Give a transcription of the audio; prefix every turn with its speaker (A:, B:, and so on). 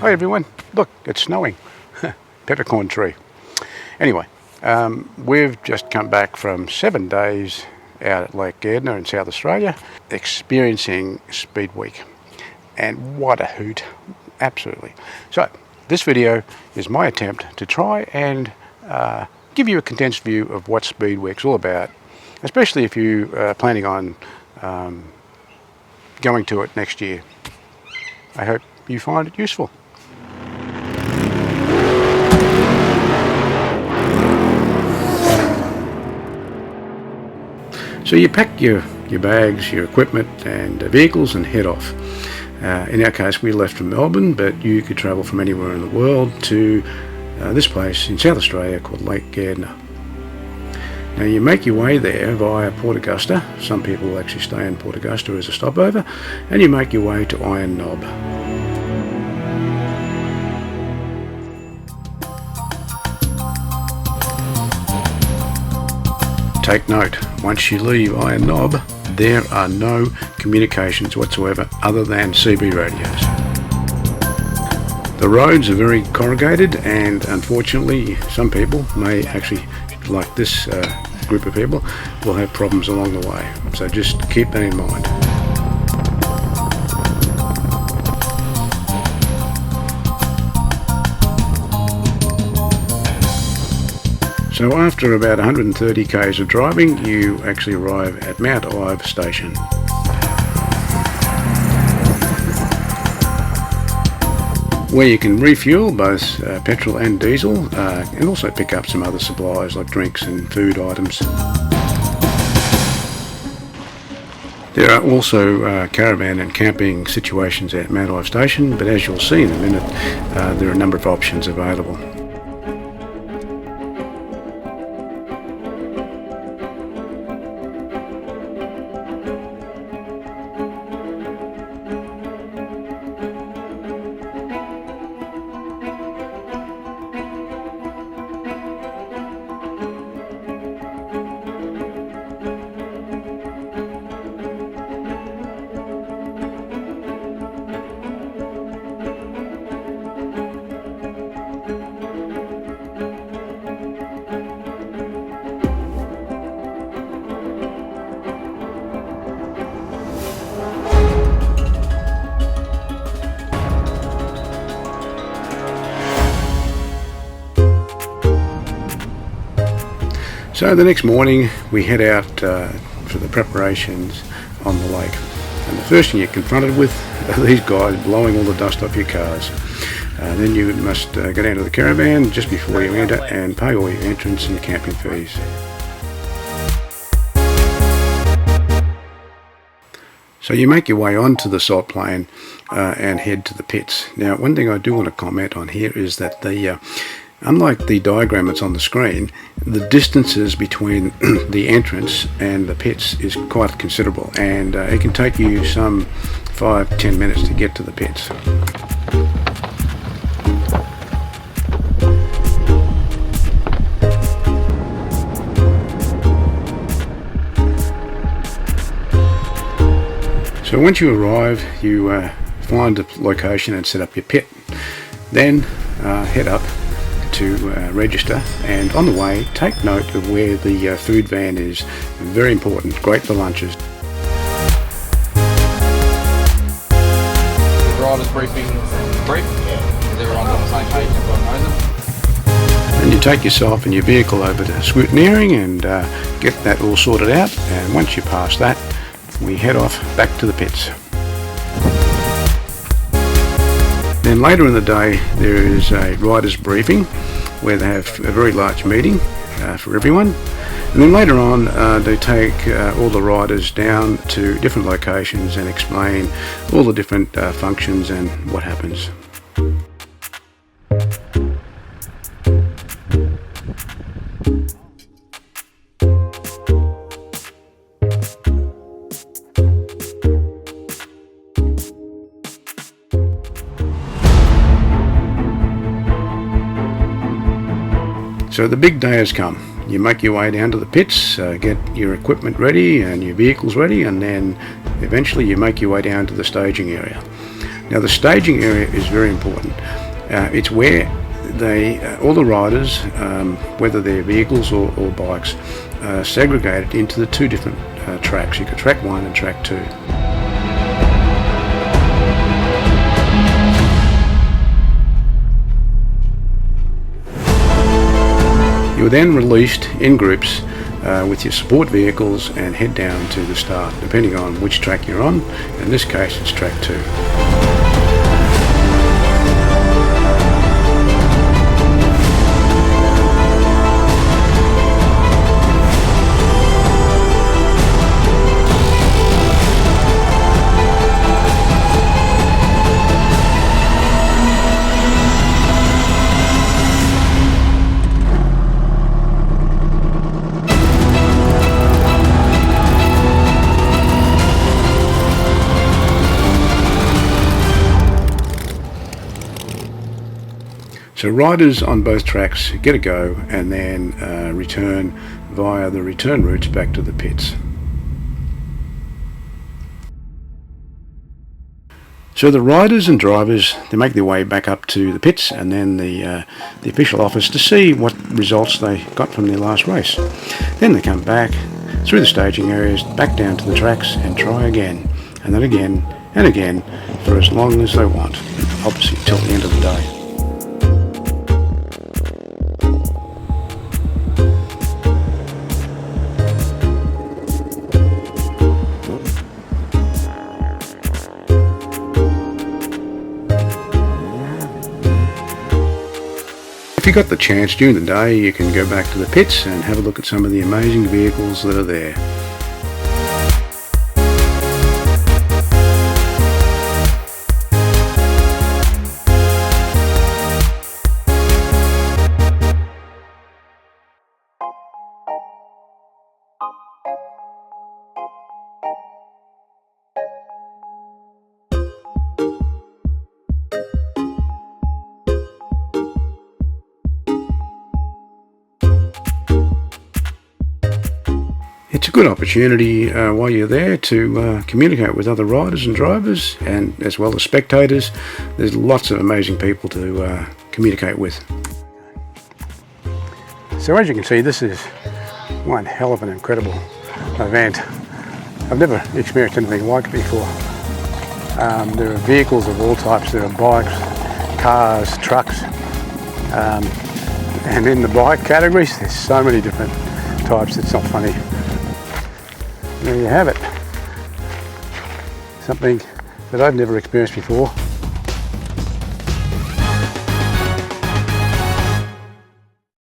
A: Hi everyone, look, it's snowing. Peppercorn tree. Anyway, we've just come back from 7 days out at Lake Gairdner in South Australia, experiencing Speed Week. And what a hoot, absolutely. So, this video is my attempt to try and give you a condensed view of what Speed Week's all about, especially if you are planning on going to it next year. I hope you find it useful. So you pack your bags, your equipment and vehicles and head off. In our case we left from Melbourne, but you could travel from anywhere in the world to this place in South Australia called Lake Gairdner. Now you make your way there via Port Augusta. Some people actually stay in Port Augusta as a stopover, and you make your way to Iron Knob. Take note, once you leave Iron Knob, there are no communications whatsoever other than CB radios. The roads are very corrugated, and unfortunately some people may actually, like this group of people, will have problems along the way. So just keep that in mind. So after about 130 k's of driving, you actually arrive at Mount Ive station. Where you can refuel both petrol and diesel, and also pick up some other supplies like drinks and food items. There are also caravan and camping situations at Mount Ive station, but as you'll see in a minute, there are a number of options available. So the next morning we head out for the preparations on the lake, and the first thing you're confronted with are these guys blowing all the dust off your cars. Then you must go down to the caravan just before you enter and pay all your entrance and camping fees. So you make your way onto the salt plain and head to the pits. Now one thing I do want to comment on here is that unlike the diagram that's on the screen, the distances between the entrance and the pits is quite considerable, and it can take you some 5-10 minutes to get to the pits. So once you arrive, you find a location and set up your pit. Then head up to register, and on the way take note of where the food van is. Very important, great for lunches.
B: The driver's briefing brief, everyone's on the same page, everyone knows them.
A: And you take yourself and your vehicle over to scrutineering and get that all sorted out, and once you pass that, we head off back to the pits. Then later in the day there is a riders briefing where they have a very large meeting for everyone, and then later on they take all the riders down to different locations and explain all the different functions and what happens. So the big day has come. You make your way down to the pits, get your equipment ready and your vehicles ready, and then eventually you make your way down to the staging area. Now the staging area is very important. It's where all the riders, whether they're vehicles or bikes, segregated into the two different tracks. You've got track 1 and track 2. You are then released in groups with your support vehicles and head down to the start, depending on which track you're on. In this case, it's track 2. So riders on both tracks get a go and then return via the return routes back to the pits. So the riders and drivers, they make their way back up to the pits and then the official office to see what results they got from their last race. Then they come back through the staging areas, back down to the tracks and try again, and then again and again for as long as they want, obviously till the end of the day. If you got the chance during the day, you can go back to the pits and have a look at some of the amazing vehicles that are there. It's a good opportunity while you're there to communicate with other riders and drivers, and as well as spectators. There's lots of amazing people to communicate with. So as you can see, this is one hell of an incredible event. I've never experienced anything like it before. There are vehicles of all types. There are bikes, cars, trucks, and in the bike categories there's so many different types, it's not funny. There you have it. Something that I've never experienced before.